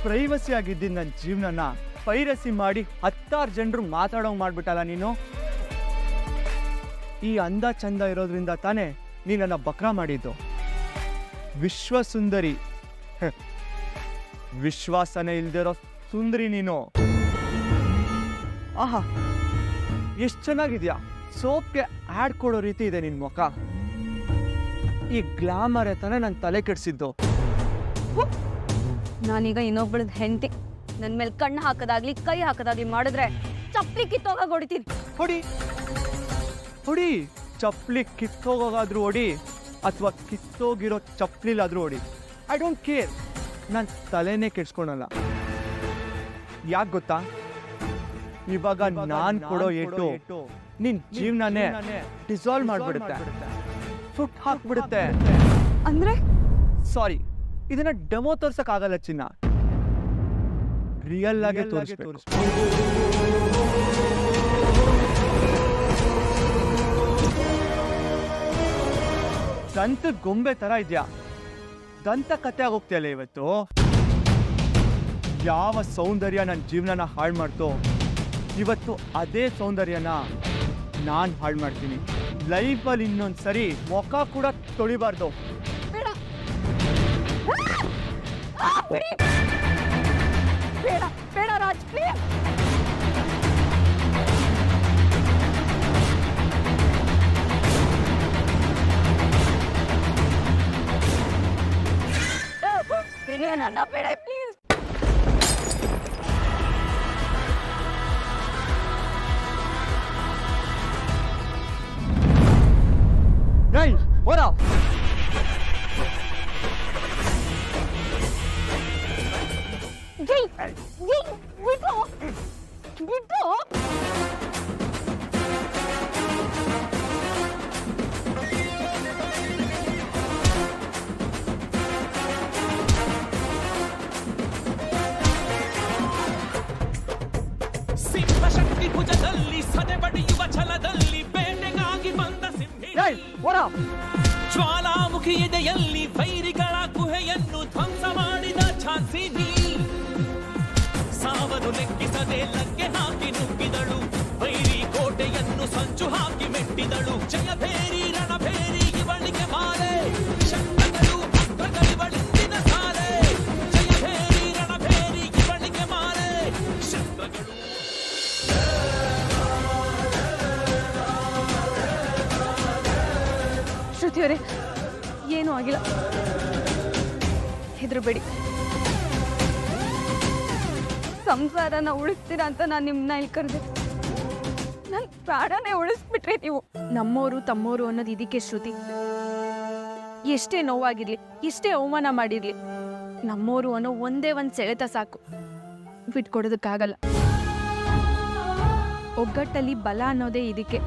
Privacy ಆಗಿದ್ದಿದ್ದು ನನ್ನ ಜೀವನನ piracy ಮಾಡಿ 10 ಜನರು ಮಾತಾಡೋಂಗೆ ಮಾಡ್ಬಿಟ್ಟಲ್ಲ ನೀನು. ಈ ಅಂದ ಚಂದ ಇರೋದ್ರಿಂದ ತಾನೇ ನೀ ನನ್ನ ಬಕ್ರಾ ಮಾಡಿದ್ದು. ವಿಶ್ವಸುಂದರಿ, ವಿಶ್ವಾಸನೇ ಇಲ್ದಿರೋ ಸುಂದರಿ ನೀನು. ಆಹಾ, ಎಷ್ಟು ಚೆನ್ನಾಗಿದ್ಯಾ. ಸೋಪ್ಗೆ ಆ್ಯಡ್ ಕೊಡೋ ರೀತಿ ಇದೆ ನಿನ್ನ ಮುಖ. ಈ ಗ್ಲಾಮರೇ ತಾನೇ ನನ್ನ ತಲೆ ಕೆಡಿಸಿದ್ದು. ನಾನೀಗ ಇನ್ನೊಬ್ಬಳದ ಹೆಂಡತಿ. ನನ್ನ ಮೇಲೆ ಕಣ್ಣು ಹಾಕೋದಾಗ್ಲಿ ಕೈ ಹಾಕೋದಾಗ್ಲಿ ಮಾಡಿದ್ರೆ ಚಪ್ಪಲಿ ಕಿತ್ತೋಗ ಹೊಡಿತೀನಿ. ಹೊಡಿ ಹೊಡಿ, ಚಪ್ಪಲಿ ಕಿತ್ತೋಗಾದ್ರೂ ಹೊಡಿ ಅಥವಾ ಕಿತ್ತೋಗಿರೋ ಚಪ್ಪಲಿಲಾದ್ರೂ ಹೊಡಿ. I don't care. ನಾನು ತಲೆನೇ ಕೆಡ್ಸ್ಕೊಳಲ್ಲ. ಯಾಕೆ ಗೊತ್ತಾ, ಇವಾಗ ನಾನು ಕೊಡೋ ಏಟು ನಿನ್ ಜೀವನನೇ ಡಿಸಾಲ್ವ್ ಮಾಡ್ಬಿಡುತ್ತೆ, ಸುಟ್ಟು ಹಾಕ್ಬಿಡುತ್ತೆ. ಅಂದ್ರೆ ಸಾರಿ, ಇದನ್ನ ಡೆಮೋ ತೋರ್ಸಕ್ ಆಗಲ್ಲ ಚಿನ್ನ, ರಿಯಲ್ ಆಗಿ ತೋರಿಸ್ಬೇಕು. ದಂತ ಗೊಂಬೆ ತರ ಇದ್ಯಾ. ದಂತ ಕತೆ ಆಗೋಗ್ತಿಯಲ್ಲ ಇವತ್ತು. ಯಾವ ಸೌಂದರ್ಯ ನನ್ನ ಜೀವನನ ಹಾಳು ಮಾಡ್ತೋ, ಇವತ್ತು ಅದೇ ಸೌಂದರ್ಯನ ನಾನು ಹಾಳು ಮಾಡ್ತೀನಿ. ಲೈಫಲ್ಲಿ ಇನ್ನೊಂದ್ಸರಿ ಮುಖ ಕೂಡ ತೊಳಿಬಾರ್ದು. ಬೇಡ ಬೇಡ ರಾಜ್, ಪ್ಲೀಸ್. ನನ್ನ ಬೇಡ ಪ್ಲೀಸ್. Hey, what up? ಬಿಟ್ಟು ಸಿಂಹಶಕ್ತಿ ಭುಜದಲ್ಲಿ ಸದೆ ಬಡಿಯುವ ಛಲದಲ್ಲಿ ಬೇಟೆಗಾಗಿ ಬಂದ ಸಿಂಹಿ. ಜ್ವಾಲಾಮುಖಿ ಎದೆಯಲ್ಲಿ ವೈರಿಗಳ ಗುಹೆಯನ್ನು ಧ್ವಂಸ ಮಾಡಿದ ಝಾನ್ಸಿನಿ. ಸಾವನ್ನು ಲೆಕ್ಕಿಸದೆ ಲಗ್ಗೆ ಹಾಕಿ ನುಗ್ಗಿದಳು, ವೈರಿ ಕೋಟೆಯನ್ನು ಸಂಚು ಹಾಕಿ ಮೆಟ್ಟಿದಳು. ಜಯಭೇರಿ ರಣಭೇರಿ ಇವಳಿಗೆ ಮಾರೆ, ಶಸ್ತ್ರಗಳು ಅಸ್ತ್ರಗಳಿವಳಿಂದಿನ ಸಾರೆ. ಜಯಭೇರಿ ರಣಭೇರಿ ಇವಳಿಗೆ ಮಾರೆ, ಶಸ್ತ್ರಗಳು. ಶ್ರುತಿಯವರೇ, ಏನೂ ಆಗಿಲ್ಲ, ಹೆದರಬೇಡಿ. ಸಂಸಾರನ ಉಳಿಸ್ತೀರಾ ಅಂತ ನಾನು ನಿಮ್ಮನ್ನ ಇಲ್ಲಿ ಕರೆದೆ. ನನ್ನ ಪ್ರಾಣನೇ ಉಳಿಸ್ಬಿಟ್ರೆ ನೀವು. ನಮ್ಮೋರು ತಮ್ಮೋರು ಅನ್ನೋದು ಇದಕ್ಕೆ ಶ್ರುತಿ. ಎಷ್ಟೇ ನೋವಾಗಿರ್ಲಿ, ಎಷ್ಟೇ ಅವಮಾನ ಮಾಡಿರ್ಲಿ, ನಮ್ಮೋರು ಅನ್ನೋ ಒಂದೇ ಒಂದು ಸೆಳೆತ ಸಾಕು, ಬಿಟ್ಕೊಡೋದಕ್ಕಾಗಲ್ಲ. ಒಗ್ಗಟ್ಟಲ್ಲಿ ಬಲ ಅನ್ನೋದೇ ಇದಕ್ಕೆ.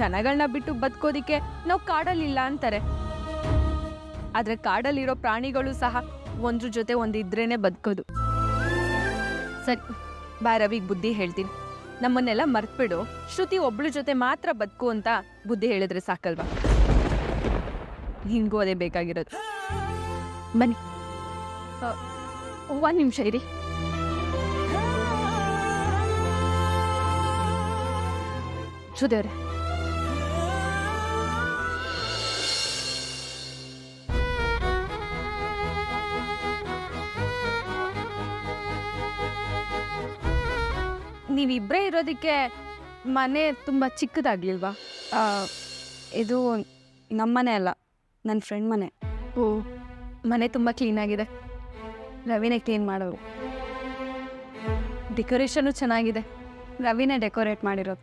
ಜನಗಳನ್ನ ಬಿಟ್ಟು ಬದುಕೋದಿಕ್ಕೆ ನಾವು ಕಾಡಲ್ಲಿಲ್ಲ ಅಂತಾರೆ, ಆದ್ರೆ ಕಾಡಲ್ಲಿರೋ ಪ್ರಾಣಿಗಳು ಸಹ ಒಂದ್ರ ಜೊತೆ ಒಂದಿದ್ರೇನೆ ಬದುಕೋದು. ಸರಿ ಬಾ, ರವಿಗೆ ಬುದ್ಧಿ ಹೇಳ್ತೀನಿ. ನಮ್ಮನ್ನೆಲ್ಲ ಮರ್ತ್ಬಿಡು, ಶ್ರುತಿ ಒಬ್ಳ ಜೊತೆ ಮಾತ್ರ ಬದುಕು ಅಂತ ಬುದ್ಧಿ ಹೇಳಿದ್ರೆ ಸಾಕಲ್ವಾ? ಹಿಂಗೂ ಅದೇ ಬೇಕಾಗಿರೋದು. ಬನ್ನಿ, 1 ನಿಮಿಷ ಇರಿ. ಶ್ರುತಿಯವ್ರೆ, ನೀವಿಬ್ಬರೇ ಇರೋದಕ್ಕೆ ಮನೆ ತುಂಬ ಚಿಕ್ಕದಾಗ್ಲಿಲ್ವಾ? ಇದು ನಮ್ಮನೆ ಅಲ್ಲ, ನನ್ನ ಫ್ರೆಂಡ್ ಮನೆ. ಓ, ಮನೆ ತುಂಬ ಕ್ಲೀನಾಗಿದೆ. ರವಿನೇ ಕ್ಲೀನ್ ಮಾಡೋರು. ಡೆಕೋರೇಷನು ಚೆನ್ನಾಗಿದೆ. ರವಿನೇ ಡೆಕೋರೇಟ್ ಮಾಡಿರೋದು.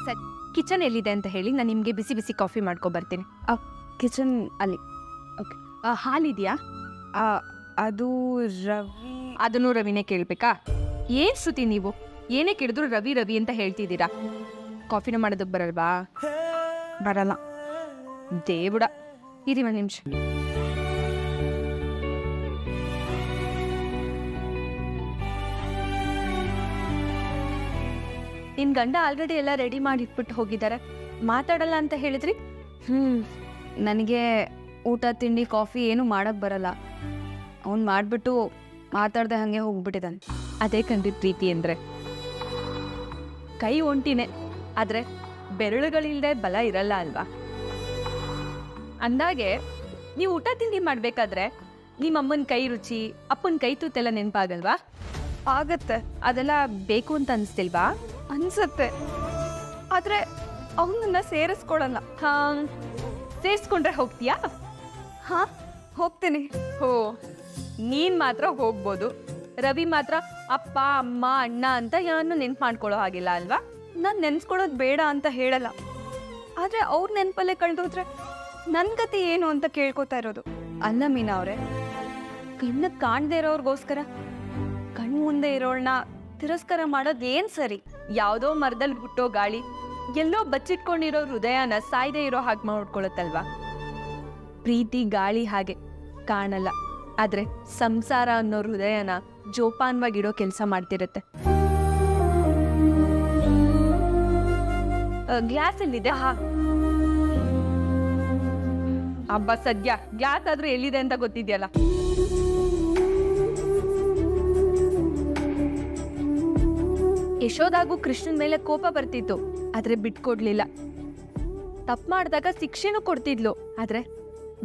ಸರಿ, ಕಿಚನ್ ಎಲ್ಲಿದೆ ಅಂತ ಹೇಳಿ, ನಾನು ನಿಮಗೆ ಬಿಸಿ ಬಿಸಿ ಕಾಫಿ ಮಾಡ್ಕೊಬರ್ತೀನಿ. ಕಿಚನ್ ಅಲ್ಲಿ. ಓಕೆ. ಹಾಲಿದೆಯಾ? ಅದು ರವಿ. ಅದನ್ನು ರವಿನೇ ಕೇಳಬೇಕಾ? ಏನು ಶ್ರುತಿ ನೀವು ಏನೇ ಕೇಳಿದ್ರು ರವಿ ರವಿ ಅಂತ ಹೇಳ್ತಿದ್ದೀರಾ? ಕಾಫಿನ ಮಾಡೋದಕ್ಕೆ ಬರಲ್ವಾ? ಬರಲ್ಲ. ದೇವುಡ, ಇರಿ 1 ನಿಮಿಷ. ನಿನ್ನ ಗಂಡ ಆಲ್ರೆಡಿ ಎಲ್ಲ ರೆಡಿ ಮಾಡಿ ಇಟ್ಬಿಟ್ಟು ಹೋಗಿದ್ದಾರೆ. ಮಾತಾಡಲ್ಲ ಅಂತ ಹೇಳಿದ್ರಿ? ನನಗೆ ಊಟ ತಿಂಡಿ ಕಾಫಿ ಏನು ಮಾಡಕ್ಕೆ ಬರಲ್ಲ. ಅವ್ನು ಮಾಡಿಬಿಟ್ಟು ಮಾತಾಡ್ದೆ ಹಾಗೆ ಹೋಗ್ಬಿಟ್ಟಿದ್ದಾನೆ. ಅದೇ ಕಂಡ್ರಿ ಪ್ರೀತಿ ಅಂದರೆ. ಕೈ ಒಂಟಿನೇ, ಆದರೆ ಬೆರಳುಗಳಿಲ್ಲದೆ ಬಲ ಇರಲ್ಲ ಅಲ್ವಾ? ಅಂದಾಗೆ ನೀವು ಊಟ ತಿಂಡಿ ಮಾಡಬೇಕಾದ್ರೆ ನಿಮ್ಮ ಅಮ್ಮನ ಕೈ ರುಚಿ, ಅಪ್ಪನ ಕೈ ತೂತೆಲ್ಲ ನೆನಪಾಗಲ್ವಾ? ಆಗತ್ತೆ. ಅದೆಲ್ಲ ಬೇಕು ಅಂತ ಅನಿಸ್ತಿಲ್ವಾ? ಅನ್ಸತ್ತೆ. ಆದರೆ ಅವನನ್ನ ಸೇರಿಸ್ಕೊಳಲ್ಲ. ಹಾಂ, ಸೇರಿಸ್ಕೊಂಡ್ರೆ ಹೋಗ್ತೀಯಾ? ಹಾಂ, ಹೋಗ್ತೀನಿ. ಹೋ, ನೀನು ಮಾತ್ರ ಹೋಗ್ಬೋದು. ರವಿ ಮಾತ್ರ ಅಪ್ಪ ಅಮ್ಮ ಅಣ್ಣ ಅಂತ ಯಾರನ್ನು ನೆನ್ಪು ಮಾಡ್ಕೊಳ್ಳೋ ಹಾಗಿಲ್ಲ ಅಲ್ವಾ? ನಾನು ನೆನ್ಸ್ಕೊಳ್ಳೋದು ಬೇಡ ಅಂತ ಹೇಳಲ್ಲ, ಆದರೆ ಅವ್ರ ನೆನಪಲ್ಲೇ ಕಳೆದೋದ್ರೆ ನನ್ನ ಗತಿ ಏನು ಅಂತ ಕೇಳ್ಕೊತಾ ಇರೋದು. ಅಲ್ಲ ಮೀನಾ ಅವರೇ, ಕಣ್ಣಕ್ಕೆ ಕಾಣದೇ ಇರೋರ್ಗೋಸ್ಕರ ಕಣ್ಣು ಮುಂದೆ ಇರೋಳನ್ನ ತಿರಸ್ಕಾರ ಮಾಡೋದು ಏನು ಸರಿ? ಯಾವುದೋ ಮರದಲ್ಲಿ ಹುಟ್ಟೋ ಗಾಳಿ ಎಲ್ಲೋ ಬಚ್ಚಿಟ್ಕೊಂಡಿರೋ ಹೃದಯನ ಸಾಯ್ದೇ ಇರೋ ಹಾಗೆ ಮಾಡ್ಕೊಳತ್ತಲ್ವಾ? ಪ್ರೀತಿ ಗಾಳಿ ಹಾಗೆ ಕಾಣಲ್ಲ, ಆದ್ರೆ ಸಂಸಾರ ಅನ್ನೋ ಹೃದಯನ ಜೋಪಾನವಾಗಿಡೋ ಕೆಲಸ ಮಾಡ್ತಿರುತ್ತೆ. ಗ್ಲಾಸ್ ಎಲ್ಲಿದೆ? ಹಬ್ಬ ಸದ್ಯ ಗ್ಲಾಸ್ ಆದ್ರೂ ಎಲ್ಲಿದೆ ಅಂತ ಗೊತ್ತಿದ್ಯಲ್ಲ. ಯಶೋದಾಗೂ ಕೃಷ್ಣನ್ ಮೇಲೆ ಕೋಪ ಬರ್ತಿತ್ತು, ಆದ್ರೆ ಬಿಟ್ಕೊಡ್ಲಿಲ್ಲ. ತಪ್ಪು ಮಾಡಿದಾಗ ಶಿಕ್ಷೆನೂ ಕೊಡ್ತಿದ್ಲು, ಆದ್ರೆ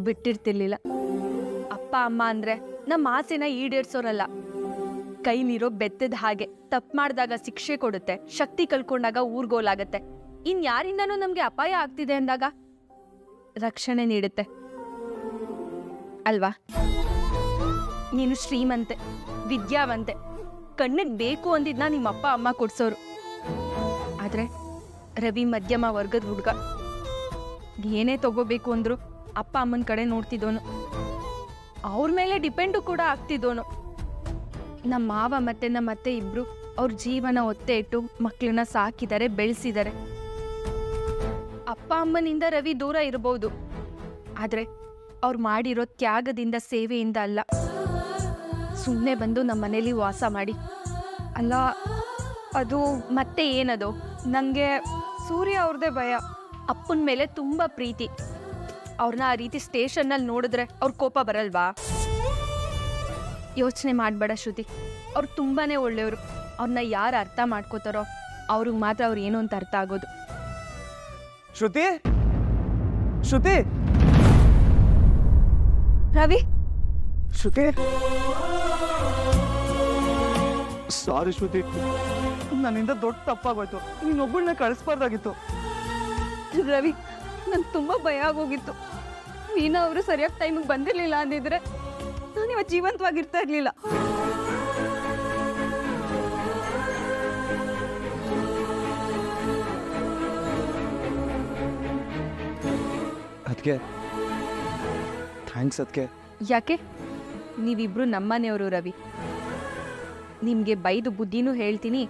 ಬಿಟ್ಟಿರ್ತಿರ್ಲಿಲ್ಲ. ಅಪ್ಪ ಅಮ್ಮ ಅಂದ್ರೆ ನಮ್ಮ ಆಸೆನ ಈಡೇರ್ಸೋರಲ್ಲ, ಕೈಲಿರೋ ಬೆತ್ತದ ಹಾಗೆ. ತಪ್ಪು ಮಾಡಿದಾಗ ಶಿಕ್ಷೆ ಕೊಡುತ್ತೆ, ಶಕ್ತಿ ಕಳ್ಕೊಂಡಾಗ ಊರ್ಗೋಲಾಗತ್ತೆ. ಇನ್ಯಾರಿಂದನೂ ನಮ್ಗೆ ಅಪಾಯ ಆಗ್ತಿದೆ ಅಂದಾಗ ರಕ್ಷಣೆ ನೀಡುತ್ತೆ ಅಲ್ವಾ? ನೀನು ಶ್ರೀಮಂತೆ, ವಿದ್ಯಾವಂತೆ, ಕಣ್ಣಿಗೆ ಬೇಕು ಅಂದಿದ್ನ ನಿಮ್ಮ ಅಪ್ಪ ಅಮ್ಮ ಕೊಡ್ಸೋರು. ಆದ್ರೆ ರವಿ ಮಧ್ಯಮ ವರ್ಗದ ಹುಡುಗ, ಏನೇ ತಗೋಬೇಕು ಅಂದ್ರು ಅಪ್ಪ ಅಮ್ಮನ ಕಡೆ ನೋಡ್ತಿದ್ದೋನು, ಅವ್ರ ಮೇಲೆ ಡಿಪೆಂಡು ಕೂಡ ಆಗ್ತಿದ್ದೋನು. ನಮ್ಮ ಮಾವ ಮತ್ತೆ ನಮ್ಮ ಅತ್ತೆ ಇಬ್ರು ಅವ್ರ ಜೀವನ ಒತ್ತೆ ಇಟ್ಟು ಮಕ್ಕಳನ್ನ ಸಾಕಿದ್ದಾರೆ, ಬೆಳೆಸಿದ್ದಾರೆ. ಅಪ್ಪ ಅಮ್ಮನಿಂದ ರವಿ ದೂರ ಇರಬಹುದು, ಆದ್ರೆ ಅವ್ರು ಮಾಡಿರೋ ತ್ಯಾಗದಿಂದ, ಸೇವೆಯಿಂದ ಅಲ್ಲ. ಸುಮ್ಮನೆ ಬಂದು ನಮ್ಮ ಮನೇಲಿ ವಾಸ ಮಾಡಿ ಅಲ್ಲ. ಅದು ಮತ್ತೆ ಏನದು? ನನಗೆ ಸೂರ್ಯ ಅವ್ರದ್ದೇ ಭಯ. ಅಪ್ಪನ ಮೇಲೆ ತುಂಬ ಪ್ರೀತಿ. ಅವ್ರನ್ನ ಆ ರೀತಿ ಸ್ಟೇಷನ್ನಲ್ಲಿ ನೋಡಿದ್ರೆ ಅವ್ರ ಕೋಪ ಬರಲ್ವಾ? ಯೋಚನೆ ಮಾಡಬೇಡ ಶ್ರುತಿ, ಅವ್ರು ತುಂಬಾ ಒಳ್ಳೆಯವರು. ಅವ್ರನ್ನ ಯಾರು ಅರ್ಥ ಮಾಡ್ಕೋತಾರೋ ಅವ್ರಿಗೆ ಮಾತ್ರ ಅವ್ರು ಏನು ಅಂತ ಅರ್ಥ ಆಗೋದು. ಶ್ರುತಿ, ಶ್ರುತಿ, ರವಿ, ಶ್ರುತಿ, ಸಾರಿ ಶ್ರುತಿ, ನನ್ನಿಂದ ದೊಡ್ಡ ತಪ್ಪಾಗೋಯ್ತು. ನೀನೊಬ್ಬಳನ್ನ ಕಳಿಸ್ಬಾರ್ದಾಗಿತ್ತು. ರವಿ, ನಂಗೆ ತುಂಬ ಭಯ ಆಗೋಗಿತ್ತು. ಮೀನಾ ಅವರು ಸರಿಯಾಗಿ ಟೈಮಿಗೆ ಬಂದಿರಲಿಲ್ಲ ಅಂದಿದ್ರೆ ನಾನು ಇವತ್ತು ಜೀವಂತವಾಗಿರ್ತಾ ಇರಲಿಲ್ಲ. ಅದಕ್ಕೆ ಥ್ಯಾಂಕ್ಸ್. ಅದಕ್ಕೆ ಯಾಕೆ? ನೀವಿಬ್ರು ನಮ್ಮನೆಯವರು ರವಿ. ನಿಮಗೆ ಬೈದು ಬುದ್ಧಿನೂ ಹೇಳ್ತೀನಿ,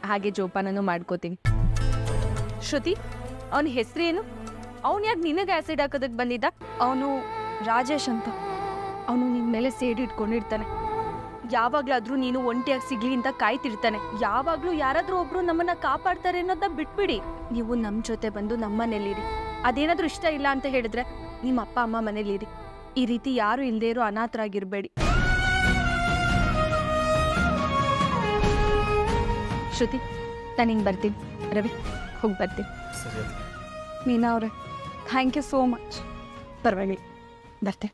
ಹಾಗೆ ಜೋಪಾನನೂ ಮಾಡ್ಕೋತೀನಿ. ಶ್ರುತಿ, ಅವನ ಹೆಸರೇನು? ಅವನು ಯಾಕೆ ನಿನಗೆ ಆ್ಯಸಿಡ್ ಹಾಕೋದಕ್ಕೆ ಬಂದಿದ್ದ? ಅವನು ರಾಜೇಶ್ ಅಂತ. ಅವನು ನಿನ್ನ ಮೇಲೆ ಸೇಡಿ ಇಟ್ಕೊಂಡಿರ್ತಾನೆ. ಯಾವಾಗಲಾದರೂ ನೀನು ಒಂಟಿಯಾಗಿ ಸಿಗ್ಲಿ ಅಂತ ಕಾಯ್ತಿರ್ತಾನೆ. ಯಾವಾಗಲೂ ಯಾರಾದರೂ ಒಬ್ರು ನಮ್ಮನ್ನ ಕಾಪಾಡ್ತಾರೆ ಅನ್ನೋದನ್ನ ಬಿಟ್ಬಿಡಿ. ನೀವು ನಮ್ಮ ಜೊತೆ ಬಂದು ನಮ್ಮ ಮನೇಲಿರಿ. ಅದೇನಾದರೂ ಇಷ್ಟ ಇಲ್ಲ ಅಂತ ಹೇಳಿದ್ರೆ ನಿಮ್ಮ ಅಪ್ಪ ಅಮ್ಮ ಮನೇಲಿರಿ. ಈ ರೀತಿ ಯಾರು ಇಲ್ಲದೆ ಇರೋ ಅನಾಥರಾಗಿರ್ಬೇಡಿ. ಶ್ರುತಿ, ನಾನು ಹಿಂಗೆ ಬರ್ತೀನಿ. ರವಿ, ಹೋಗಿ ಬರ್ತೀನಿ. ಮೀನಾ ಅವರೇ, ಥ್ಯಾಂಕ್ ಯು ಸೋ ಮಚ್. ಪರವಾಗಿಲ್ಲ, ಬರ್ತೆ.